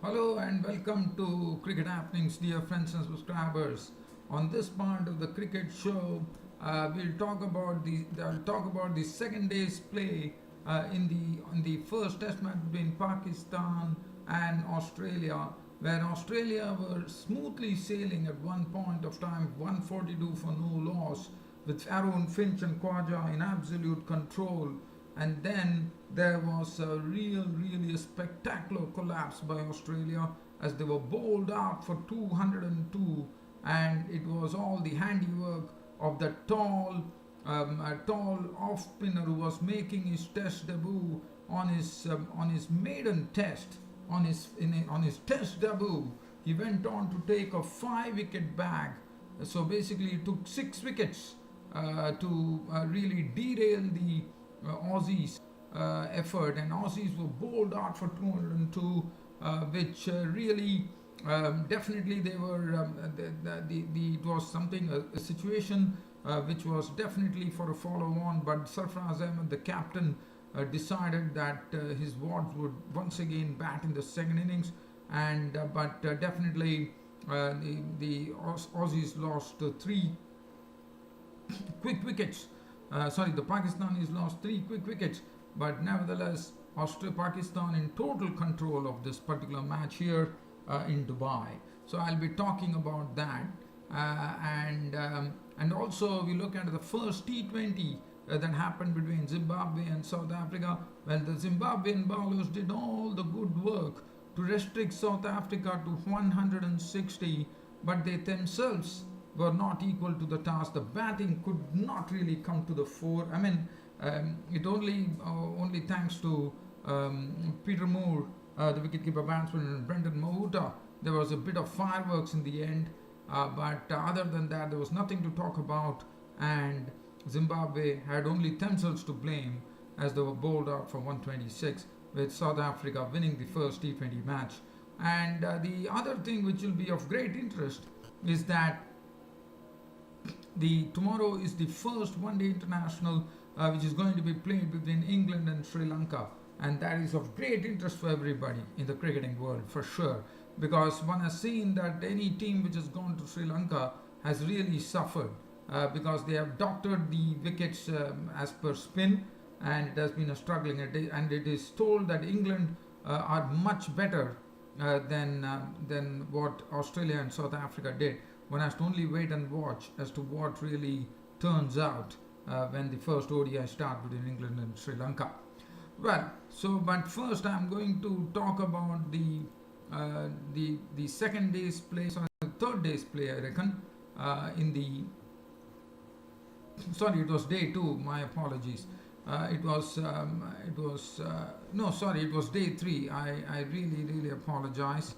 Hello and welcome to Cricket Happenings, dear friends and subscribers. On this part of the cricket show, I'll talk about the second day's play in the first Test match between Pakistan and Australia, where Australia were smoothly sailing at one point of time, 142 for no loss, with Aaron Finch and Khwaja in absolute control. And then there was really a spectacular collapse by Australia as they were bowled out for 202, and it was all the handiwork of the tall off spinner who was making his Test debut on his maiden Test on his Test debut. He went on to take a 5 wicket bag. So basically, it took 6 wickets to really derail the Aussies' effort, and Aussies were bowled out for 202, which really definitely they were it was something a situation which was definitely for a follow on, but Sarfraz Ahmed, the captain, decided that his wards would once again bat in the second innings, and but definitely the Aussies lost three quick wickets. The Pakistanis lost three quick wickets, but nevertheless, Pakistan in total control of this particular match here in Dubai. So I'll be talking about that, and also we look at the first T20 that happened between Zimbabwe and South Africa. Well, the Zimbabwean bowlers did all the good work to restrict South Africa to 160, but they themselves were not equal to the task. The batting could not really come to the fore. I mean, it only thanks to Peter Moore, the wicketkeeper batsman, and Brendan Mahuta, there was a bit of fireworks in the end. But other than that, there was nothing to talk about, and Zimbabwe had only themselves to blame as they were bowled out for 126, with South Africa winning the first T20 match. And the other thing which will be of great interest is that tomorrow is the first one-day international which is going to be played between England and Sri Lanka, and that is of great interest for everybody in the cricketing world for sure, because one has seen that any team which has gone to Sri Lanka has really suffered because they have doctored the wickets as per spin, and it has been a struggling. And it is told that England are much better than what Australia and South Africa did. One has to only wait and watch as to what really turns out when the first ODI start between England and Sri Lanka. Well, but first I'm going to talk about the second day's play, sorry, the third day's play, I reckon. It was day two. My apologies. It was day three. I really apologize.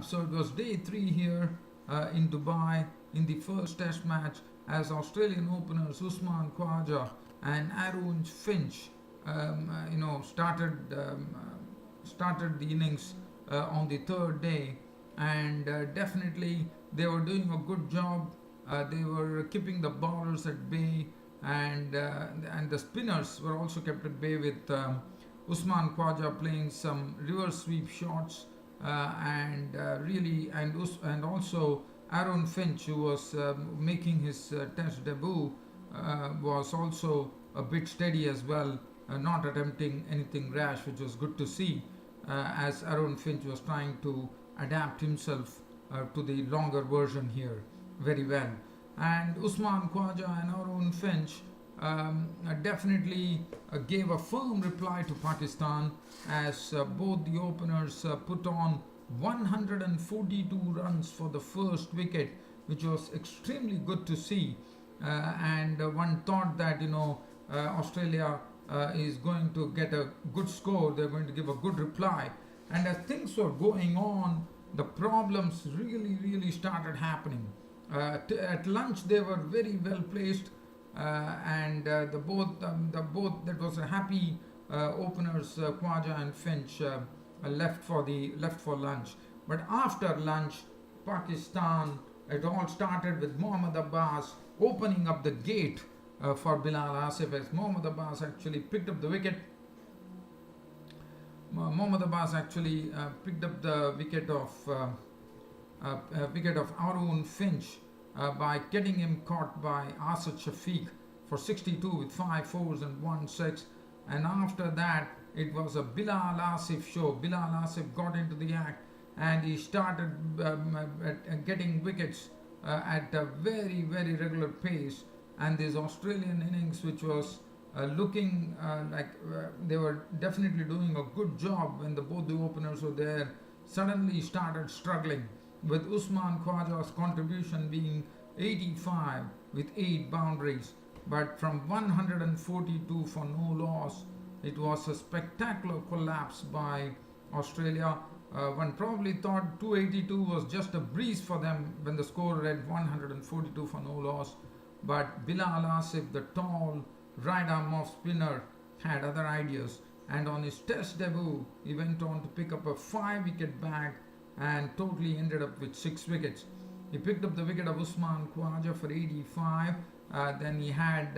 So it was day three here in Dubai in the first Test match, as Australian openers Usman Khwaja and Aaron Finch, started the innings on the third day, and definitely they were doing a good job. They were keeping the bowlers at bay, and the spinners were also kept at bay, with Usman Khwaja playing some reverse sweep shots, and also Aaron Finch, who was making his Test debut, was also a bit steady as well, not attempting anything rash, which was good to see, as Aaron Finch was trying to adapt himself to the longer version here very well. And Usman Khwaja and Aaron Finch definitely gave a firm reply to Pakistan, as both the openers put on 142 runs for the first wicket, which was extremely good to see. And one thought that Australia is going to get a good score, they're going to give a good reply. And as things were going on, the problems really started happening. At lunch, they were very well placed, and the both that was a happy openers, Khwaja and Finch, left for lunch. But after lunch, Pakistan, it all started with Mohammad Abbas opening up the gate for Bilal Asif, as Mohammad Abbas actually picked up the wicket Mohammad Abbas actually picked up the wicket of Arun Finch by getting him caught by Asad Shafiq for 62 with 5 fours and 1 6. And after that, it was a Bilal Asif show. Bilal Asif got into the act and he started getting wickets at a very, very regular pace. And this Australian innings, which was looking like they were definitely doing a good job when both the openers were there, suddenly started struggling, with Usman Khwaja's contribution being 85 with 8 boundaries. But from 142 for no loss, it was a spectacular collapse by Australia. One probably thought 282 was just a breeze for them when the score read 142 for no loss. But Bilal Asif, the tall right arm off spinner, had other ideas, and on his test debut he went on to pick up a 5-wicket bag and totally ended up with 6 wickets. He picked up the wicket of Usman Khwaja for 85. Then he had,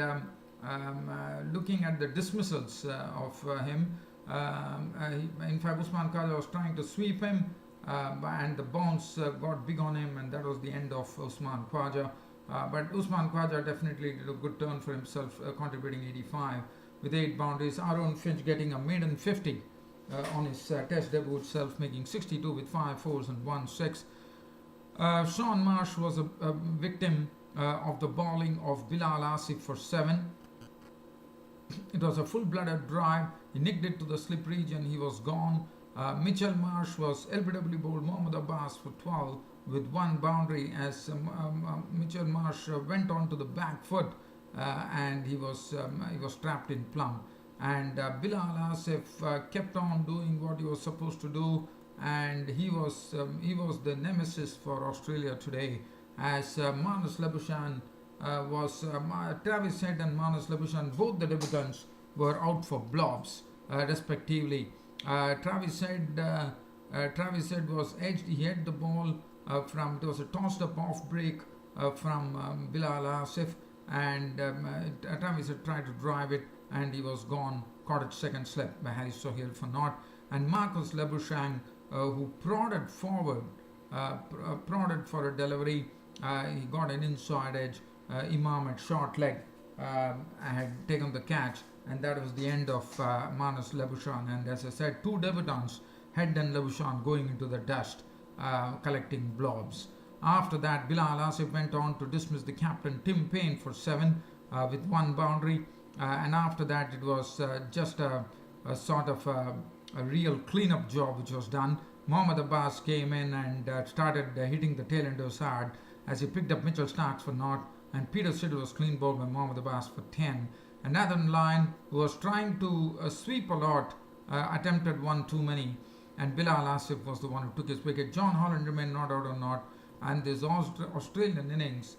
looking at the dismissals of him, in fact Usman Khwaja was trying to sweep him, and the bounce got big on him, and that was the end of Usman Khwaja. But Usman Khwaja definitely did a good turn for himself, contributing 85 with 8 boundaries. Arun Finch getting a maiden 50 on his test debut itself, making 62 with 5 fours and 1 6. Sean Marsh was a victim of the bowling of Bilal Asif for 7. It was a full-blooded drive. He nicked it to the slip region. He was gone. Mitchell Marsh was LBW bowled Mohammad Abbas for 12 with 1 boundary as Mitchell Marsh went on to the back foot and he was trapped in plumb. And Bilal Asif kept on doing what he was supposed to do, and he was the nemesis for Australia today, as Marnus Labuschagne Travis Head and Marnus Labuschagne, both the debutants, were out for blobs respectively. Travis Head was edged. He hit the ball it was a tossed up off break from Bilal Asif, and Travis had tried to drive it and he was gone, caught at second slip by Harry Sohail for naught. And Marcus Labuschagne, who prodded forward, prodded for a delivery, he got an inside edge. Imam at short leg had taken the catch, and that was the end of Marnus Labuschagne. And as I said, 2 debutants, Head and Labuschagne, going into the dust, collecting blobs. After that, Bilal Asif went on to dismiss the captain Tim Paine for 7 with 1 boundary, and after that it was just a sort of a real clean-up job which was done. Mohammad Abbas came in and started hitting the tail-enders hard as he picked up Mitchell Starks for naught, and Peter Siddle was clean bowled by Mohammad Abbas for 10. And Nathan Lyon, who was trying to sweep a lot, attempted 1 too many, and Bilal Asif was the one who took his wicket. John Holland remained not out or not, and this Australian innings,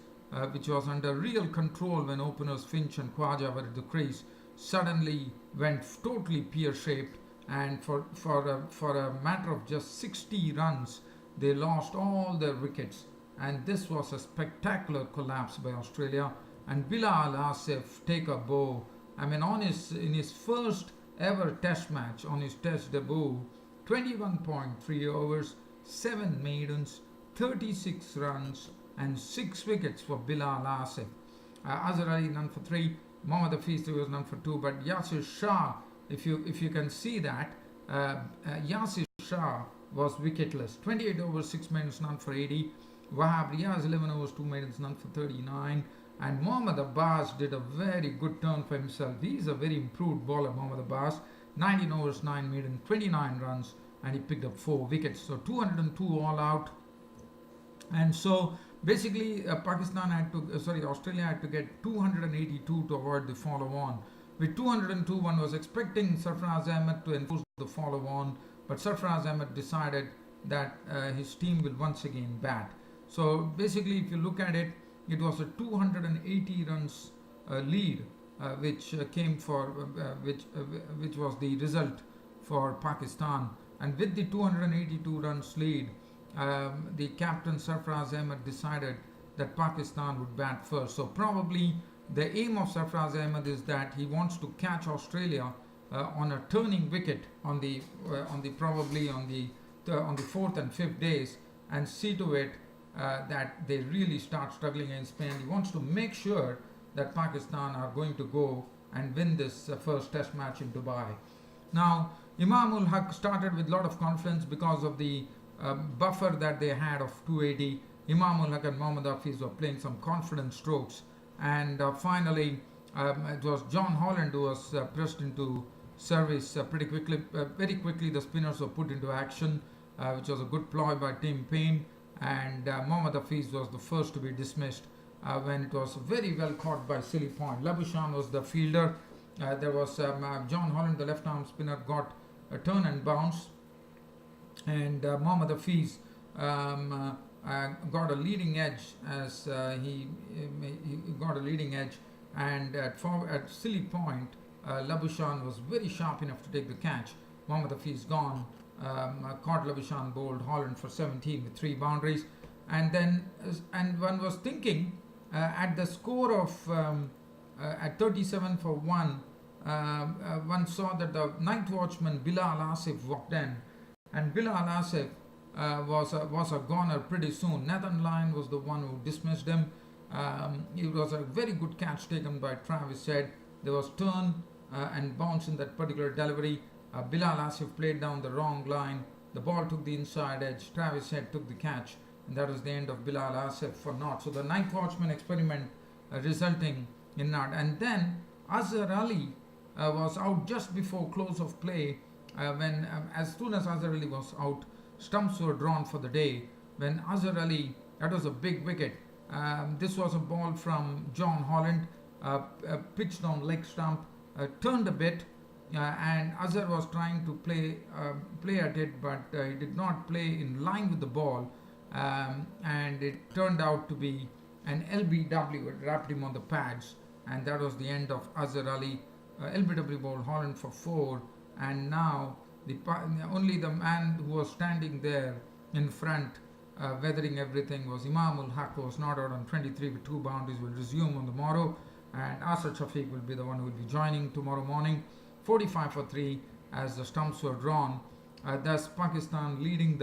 which was under real control when openers Finch and Khwaja were at the crease, suddenly went totally pear-shaped, and for a matter of just 60 runs, they lost all their wickets. And this was a spectacular collapse by Australia. And Bilal Asif take a bow. I mean, in his first ever test match, on his test debut, 21.3 overs, 7 maidens, 36 runs and 6 wickets for Bilal Asif. Azhar Ali none for 3, Mohammad Hafiz was none for 2, but Yasir Shah, if you can see that, Yasir Shah was wicketless. 28 overs, 6 maidens, none for 80. Wahab Riaz 11 overs, 2 maidens, none for 39. And Mohammad Abbas did a very good turn for himself. He is a very improved bowler, Mohammad Abbas. 19 overs, 9 maidens, 29 runs, and he picked up 4 wickets. So 202 all out. And so basically Australia had to get 282 to avoid the follow on. With 202, one was expecting Sarfraz Ahmed to enforce the follow on, but Sarfraz Ahmed decided that his team will once again bat. So basically, if you look at it, it was a 280 runs lead, which came for which was the result for Pakistan. And with the 282 runs lead, the captain Sarfraz Ahmed decided that Pakistan would bat first. So probably the aim of Sarfraz Ahmed is that he wants to catch Australia on a turning wicket on the probably on the fourth and fifth days, and see to it that they really start struggling against Spain. He wants to make sure that Pakistan are going to go and win this first test match in Dubai. Now, Imam ul Haq started with a lot of confidence because of the buffer that they had of 280. Imam ul Haq and Mohammad Hafiz were playing some confident strokes, and finally it was John Holland who was pressed into service pretty quickly. Very quickly, the spinners were put into action, which was a good ploy by Tim Paine, and Mohammad Hafiz was the first to be dismissed when it was very well caught by Silly Point. Labuschagne was the fielder. There was John Holland, the left-arm spinner, got a turn and bounce, and Mohammad Hafiz got a leading edge as he got a leading edge, and at Silly Point, Labuschagne was very sharp enough to take the catch. Mohammad Hafiz gone, caught Labuschagne, bowled Holland for 17 with 3 boundaries, and then one was thinking at the score of at 37 for 1, one saw that the night watchman Bilal Asif walked in, and Bilal Asif was a goner pretty soon. Nathan Lyon was the one who dismissed him. It was a very good catch taken by Travis Head. There was turn and bounce in that particular delivery. Bilal Asif played down the wrong line. The ball took the inside edge. Travis Head took the catch, and that was the end of Bilal Asif for naught. So the night watchman experiment resulting in naught. And then Azhar Ali was out just before close of play. When as soon as Azhar Ali was out, stumps were drawn for the day. When Azhar Ali, that was a big wicket. This was a ball from John Holland, pitched on leg stump, turned a bit, and Azhar was trying to play at it, but he did not play in line with the ball, and it turned out to be an LBW. It wrapped him on the pads, and that was the end of Azhar Ali. LBW bowled Holland for 4, and now only the man who was standing there in front, weathering everything, was Imam ul Haq, who was not out on 23 with 2 boundaries. Will resume on the morrow, and Asad Shafiq will be the one who will be joining tomorrow morning. 45 for 3 as the stumps were drawn. Thus Pakistan leading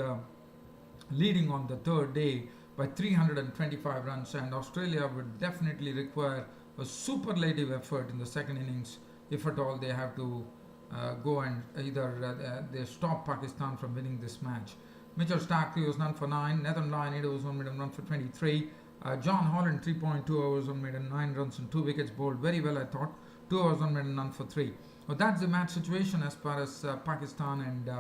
on the third day by 325 runs, and Australia would definitely require a superlative effort in the second innings if at all they have to go and either they stop Pakistan from winning this match. Mitchell Stark was none for 9. Nathan Lyon 8 overs 1 minute run for 23. John Holland 3.2 overs 1 minute 9 runs and 2 wickets, bowled very well, I thought. 2 overs 1 minute none for 3. Well, that's the match situation as far as Pakistan and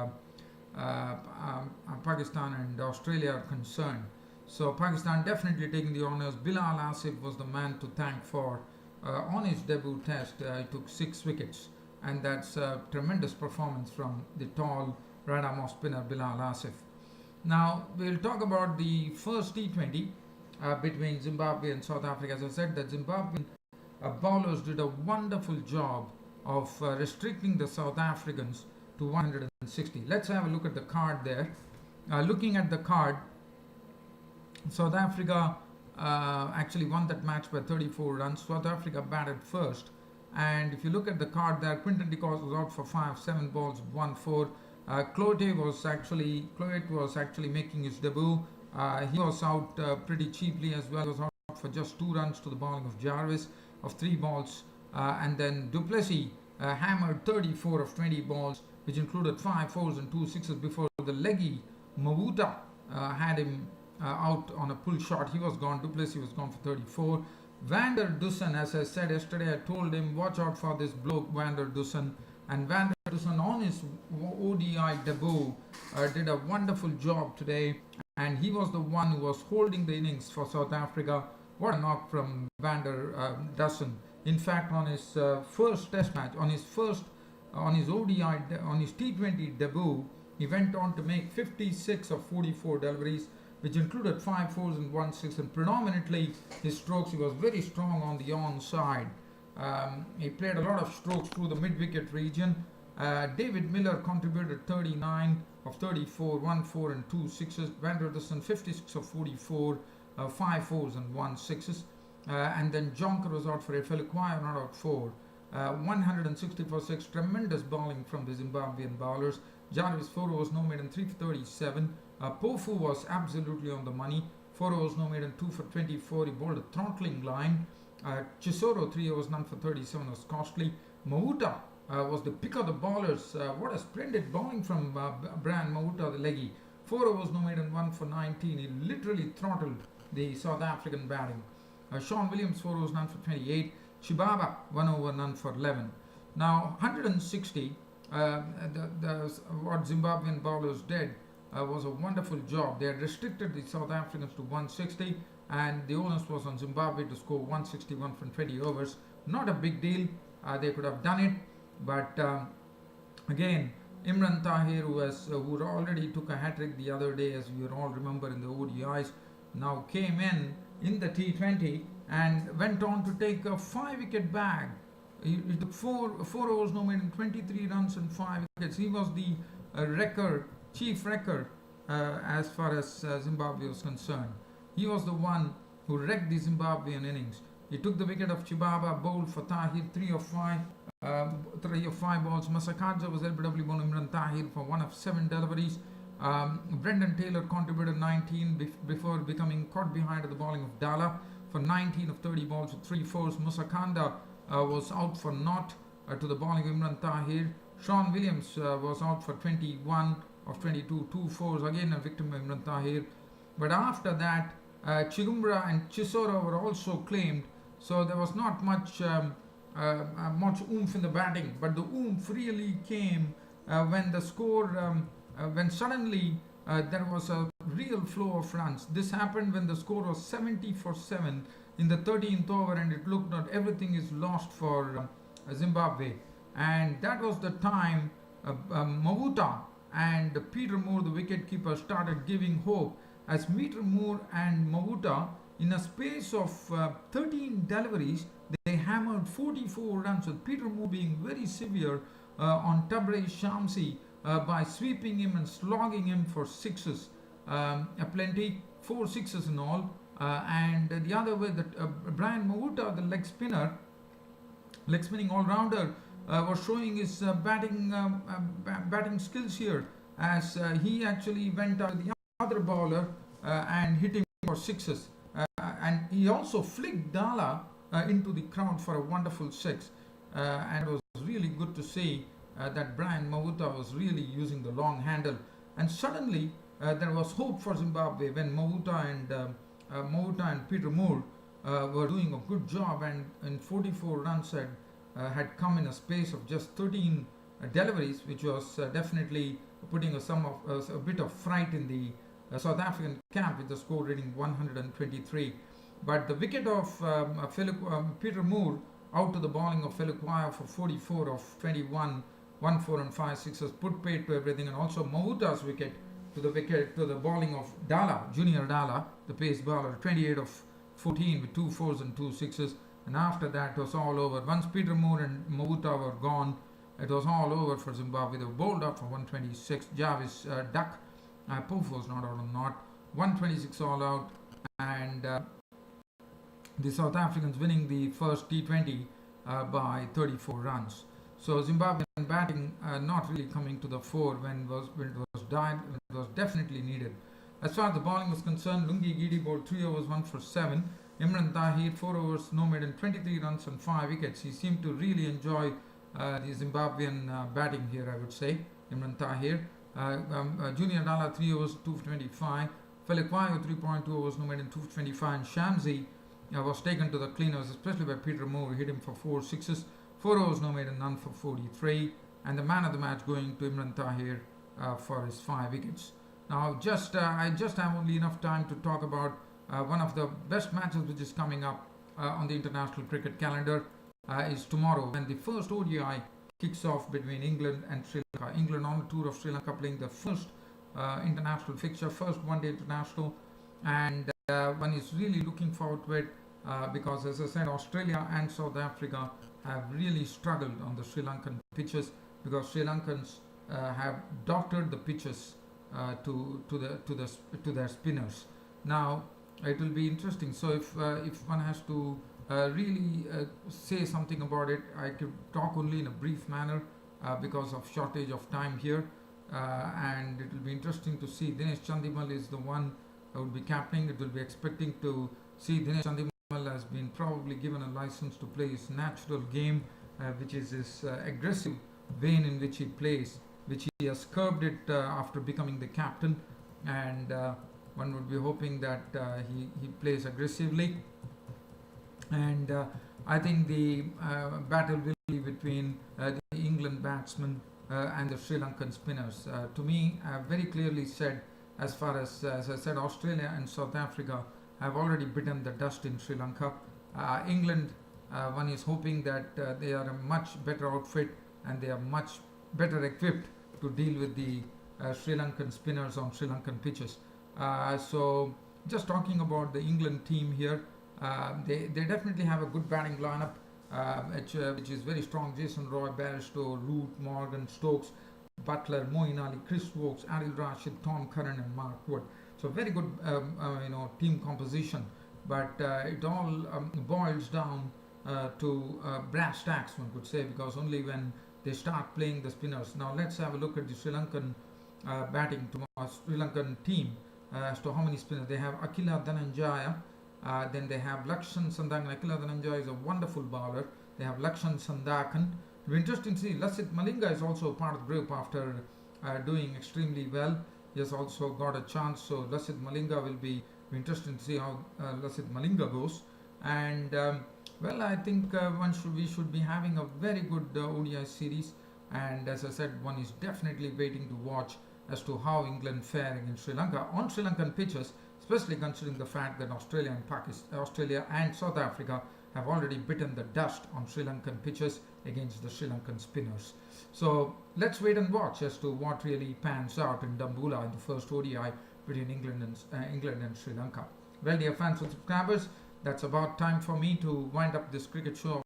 Australia are concerned. So Pakistan definitely taking the honours. Bilal Asif was the man to thank for on his debut test. He took 6 wickets, and that's a tremendous performance from the tall right-arm off spinner Bilal Asif. Now we'll talk about the first T20 between Zimbabwe and South Africa. As I said, the Zimbabwean bowlers did a wonderful job of restricting the South Africans to 160. Let's have a look at the card there. Looking at the card, South Africa actually won that match by 34 runs. South Africa batted first, and if you look at the card there, Quinton de Kock was out for 5, 7 balls, 1-4. Cloete was actually making his debut. He was out pretty cheaply as well. He was out for just 2 runs to the bowling of Jarvis of 3 balls, and then du Plessis hammered 34 of 20 balls, which included 5 fours and 2 sixes before the leggy Mawuta had him out on a pull shot. He was gone. Du Plessis was gone for 34. Van der Dussen, as I said yesterday, I told him watch out for this bloke Van der Dussen, and Van der Dussen on his ODI debut did a wonderful job today, and he was the one who was holding the innings for South Africa. What a knock from Van der Dussen. In fact, on his first test match, on his ODI, on his T20 debut, he went on to make 56 of 44 deliveries, which included 5 fours and 1 6, and predominantly his strokes, he was very strong on the on-side. He played a lot of strokes through the mid-wicket region. David Miller contributed 39 of 34, 1 4 and 2 sixes. Van der Dussen 56 of 44, 5 fours and 1 sixes. And then Jonker was out for a Felikuaya, not out 4. 160 for 6. Tremendous bowling from the Zimbabwean bowlers. Jarvis 4 overs, no maiden, 3 for 37. Pofu was absolutely on the money. 4 overs, no maiden, 2 for 24. He bowled a throttling line. Chisoro 3 overs, none for 37 was costly. Mahuta was the pick of the bowlers. What a splendid bowling from Brian Mahuta, the leggy. 4 overs, no maiden, 1 for 19. He literally throttled the South African batting. Sean Williams 4 overs, none for 28. Chibaba 1 over, none for 11. Now 160. What Zimbabwean bowlers did was a wonderful job. They had restricted the South Africans to 160, and the onus was on Zimbabwe to score 161 from 20 overs. Not a big deal. They could have done it, but again, Imran Tahir, who already took a hat-trick the other day, as you all remember in the ODIs, now came in the T20 and went on to take a 5-wicket bag. He took 4 overs, no maiden, 23 runs and 5 wickets. He was the chief wrecker as far as Zimbabwe was concerned. He was the one who wrecked the Zimbabwean innings. He took the wicket of Chibaba, bowled for Tahir, 3 of 5 balls. Masakadza was LBW bowling Imran Tahir for 1 of 7 deliveries. Brendan Taylor contributed 19 before becoming caught behind at the bowling of Dala for 19 of 30 balls with 3 fours. Musakanda was out for naught to the bowling of Imran Tahir. Sean Williams was out for 21 of 22, 2 fours, again a victim of Imran Tahir. But after that, Chigumbura and Chisora were also claimed, so there was not much oomph in the batting. But the oomph really came when the score, when suddenly there was a real flow of runs. This happened when the score was 70 for 7 in the 13th over, and it looked like everything is lost for Zimbabwe. And that was the time Mahuta and Peter Moore, the wicketkeeper, started giving hope, as Peter Moore and Mahuta, in a space of 13 deliveries, they hammered 44 runs, with Peter Moore being very severe on Tabraiz Shamsi by sweeping him and slogging him for sixes, plenty, 4 sixes in all. And the other way, that Brian Mahuta, the leg spinning all-rounder, was showing his batting skills here, as he actually went out to the other bowler and hit him for sixes. And he also flicked Dala into the crowd for a wonderful 6. And it was really good to see that Brian Mahuta was really using the long handle. And suddenly there was hope for Zimbabwe when Mahuta and Peter Moore were doing a good job, and 44 runs had come in a space of just 13 deliveries, which was definitely putting a bit of fright in the South African camp, with the score reading 123. But the wicket of Peter Moore out to the bowling of Felukwaya for 44 of 21, 1 4 and 5 sixes, put paid to everything, and also Mahuta's wicket to the bowling of Dala, Junior Dala, the pace bowler, 28 of 14 with 2 fours and 2 sixes. And after that, it was all over. Once Peter Moore and Mahuta were gone, it was all over for Zimbabwe. They were bowled up for 126. Jarvis duck. Pofu was not out on not. 126 all out. And the South Africans winning the first T20 by 34 runs. So Zimbabwean batting not really coming to the fore when it was definitely needed. As far as the bowling was concerned, Lungi Gidi bowled 3 overs, 1 for 7. Imran Tahir 4 overs, no maiden, 23 runs and 5 wickets. He seemed to really enjoy the Zimbabwean batting here, I would say. Imran Tahir. Junior Dala 3 overs, 2 for 25. Felukwaya 3.2 overs, no maiden, 2 for 25. And Shamsi was taken to the cleaners, especially by Peter Moore, who hit him for 4 sixes. 4 overs, no maiden, none for 43. And the man of the match going to Imran Tahir for his 5 wickets. Now, I just have only enough time to talk about one of the best matches which is coming up on the international cricket calendar is tomorrow, when the first ODI kicks off between England and Sri Lanka. England on the tour of Sri Lanka, playing the first international fixture, first one-day international, and one is really looking forward to it because, as I said, Australia and South Africa have really struggled on the Sri Lankan pitches, because Sri Lankans have doctored the pitches to their spinners. Now, it will be interesting. So if one has to really say something about it. I could talk only in a brief manner because of shortage of time here. And it will be interesting to see. Dinesh Chandimal is the one who will be captaining. It will be expecting to see Dinesh Chandimal has been probably given a license to play his natural game, which is his aggressive vein in which he plays, which he has curbed it after becoming the captain. And one would be hoping that he plays aggressively. And I think the battle will be between the England batsmen and the Sri Lankan spinners. To me, I have very clearly said, as far as I said, Australia and South Africa have already bitten the dust in Sri Lanka. England, one is hoping that they are a much better outfit and they are much better equipped to deal with the Sri Lankan spinners on Sri Lankan pitches. So, just talking about the England team here, they definitely have a good batting lineup, which is very strong. Jason Roy, Bairstow, Root, Morgan, Stokes, Butler, Moeen Ali, Chris Wokes, Adil Rashid, Tom Curran, and Mark Wood. So very good, team composition. But it all boils down to brass tacks, one could say, because only when they start playing the spinners. Now let's have a look at the Sri Lankan batting tomorrow. Sri Lankan team as to how many spinners they have. Akila Dhananjaya. Then they have Lakshan Sandakan. Akila Dhananjaya is a wonderful bowler. They have Lakshan Sandakan. It'll be interesting to see. Lasit Malinga is also part of the group after doing extremely well. He has also got a chance. So Lasit Malinga will be interesting to see how Lasit Malinga goes. And I think we should be having a very good ODI series. And as I said, one is definitely waiting to watch as to how England fare against Sri Lanka on Sri Lankan pitches, especially considering the fact that Australia and South Africa have already bitten the dust on Sri Lankan pitches against the Sri Lankan spinners. So let's wait and watch as to what really pans out in Dambulla in the first ODI between England and Sri Lanka. Well, dear fans and subscribers, that's about time for me to wind up this cricket show